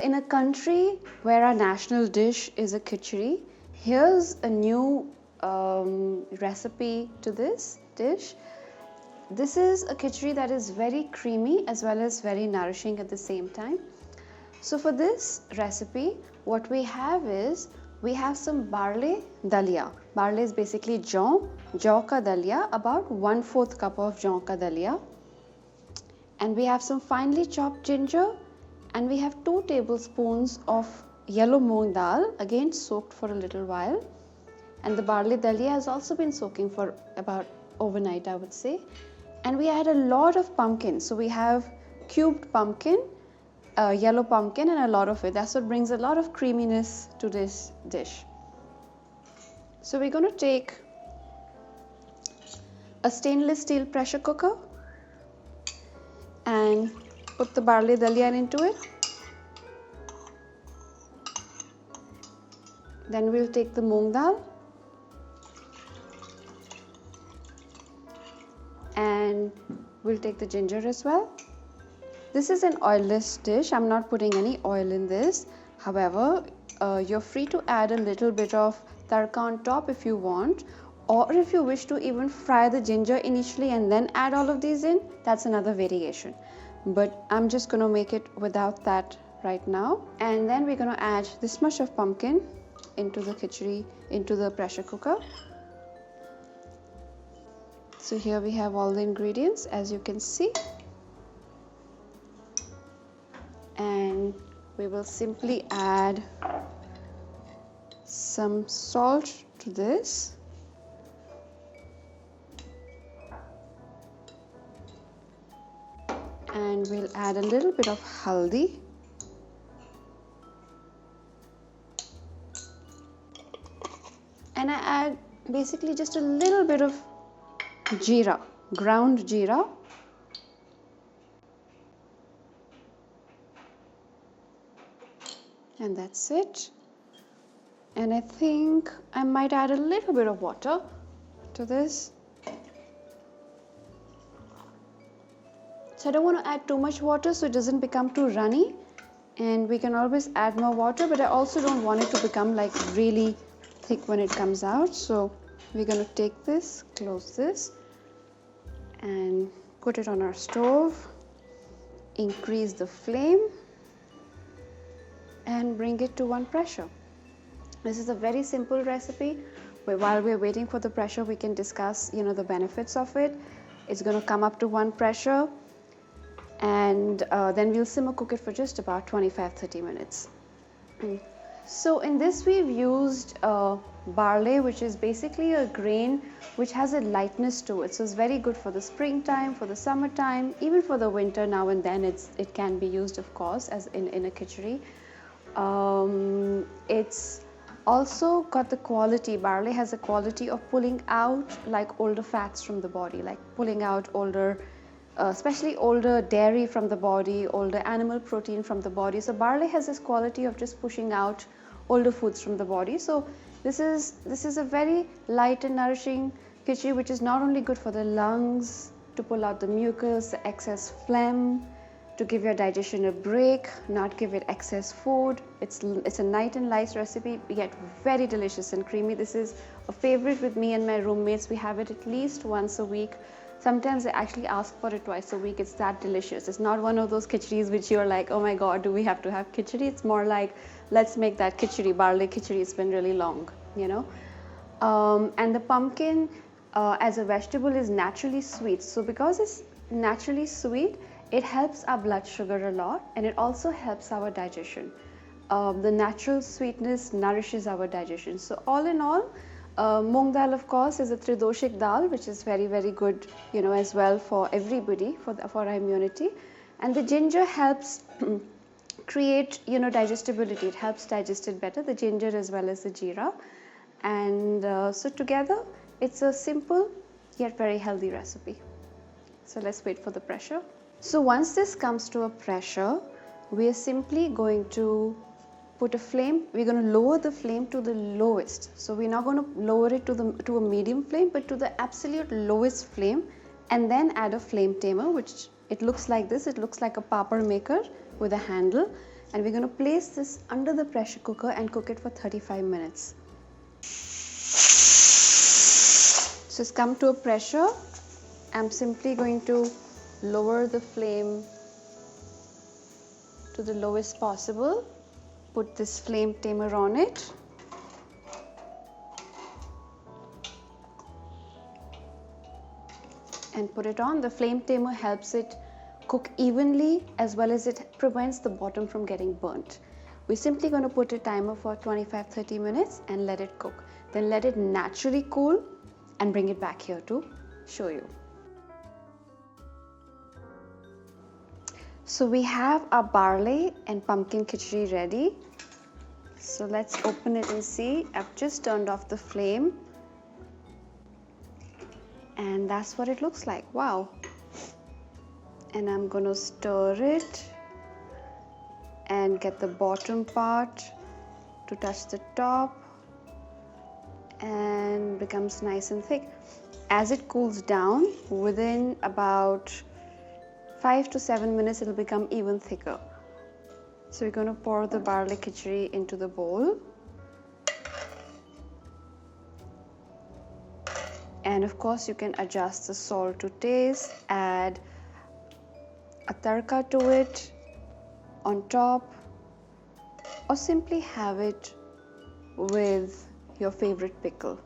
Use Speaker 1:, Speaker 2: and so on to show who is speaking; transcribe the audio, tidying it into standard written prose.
Speaker 1: in a country where our national dish is a khichdi, here's a new recipe to this dish. This is a khichdi that is very creamy as well as very nourishing at the same time. So for this recipe, what we have is, we have some barley dalia. Barley is basically jaw ka dalia, about 1/4 cup of jaw ka dalia. And we have some finely chopped ginger, and we have 2 tablespoons of yellow moong dal, again soaked for a little while. And the barley dalia has also been soaking for about overnight, I would say. And we add a lot of pumpkin. So we have cubed pumpkin, yellow pumpkin, and a lot of it. That's what brings a lot of creaminess to this dish. So we're going to take a stainless steel pressure cooker and put the barley dalia into it. Then we'll take the moong dal and we'll take the ginger as well. This is an oilless dish. I'm not putting any oil in this. However, you're free to add a little bit of tadka on top if you want, or if you wish to even fry the ginger initially and then add all of these in, that's another variation. But I'm just going to make it without that right now. And then we're going to add this much of pumpkin into the khichdi, into the pressure cooker. So here we have all the ingredients, as you can see. And we will simply add some salt to this. And we'll add a little bit of haldi. And I add basically just a little bit of jeera, ground jeera. And that's it. And I think I might add a little bit of water to this. So I don't want to add too much water so it doesn't become too runny, and we can always add more water, but I also don't want it to become like really thick when it comes out. So we're going to take this, close this, and put it on our stove, increase the flame, and bring it to 1 pressure. This is a very simple recipe, but while we're waiting for the pressure, we can discuss, the benefits of it. It's going to come up to 1 pressure, and then we'll simmer cook it for just about 25-30 minutes. So in this we've used barley, which is basically a grain which has a lightness to it. So it's very good for the springtime, for the summertime, even for the winter. Now and then it can be used, of course, as in a khichdi. It's also got the quality, barley has a quality of pulling out like older fats from the body, like pulling out older, especially older dairy from the body, older animal protein from the body. So barley has this quality of just pushing out older foods from the body. So this is a very light and nourishing khichdi, which is not only good for the lungs, to pull out the mucus, the excess phlegm, to give your digestion a break, not give it excess food. It's a night and light recipe, yet very delicious and creamy. This is a favorite with me and my roommates. We have it at least once a week. Sometimes I actually ask for it twice a week. It's that delicious. It's not one of those khichdis which you're like, oh my god, do we have to have khichdi? It's more like, let's make that khichdi, barley khichdi. It's been really long, And the pumpkin as a vegetable is naturally sweet. So because it's naturally sweet, it helps our blood sugar a lot, and it also helps our digestion. The natural sweetness nourishes our digestion. So all in all, moong dal, of course, is a tridoshik dal, which is very, very good, as well for everybody, for our immunity. And the ginger helps create, digestibility. It helps digest it better, the ginger as well as the jeera. And so together, it's a simple yet very healthy recipe. So let's wait for the pressure. So once this comes to a pressure, we are simply going to put a flame. We're going to lower the flame to the lowest. So we're not going to lower it to a medium flame, but to the absolute lowest flame, and then add a flame tamer, which it looks like this. It looks like a papad maker with a handle, and we're going to place this under the pressure cooker and cook it for 35 minutes. So it's come to a pressure. I'm simply going to lower the flame to the lowest possible. Put this flame tamer on it. And put it on. The flame tamer helps it cook evenly, as well as it prevents the bottom from getting burnt. We're simply going to put a timer for 25-30 minutes and let it cook. Then let it naturally cool and bring it back here to show you. So we have our barley and pumpkin khichdi ready. So let's open it and see. I've just turned off the flame. And that's what it looks like. Wow. And I'm going to stir it and get the bottom part to touch the top and becomes nice and thick. As it cools down, within about 5 to 7 minutes, it'll become even thicker. So we're going to pour the barley khichdi into the bowl. And of course, you can adjust the salt to taste, add a tadka to it on top, or simply have it with your favorite pickle.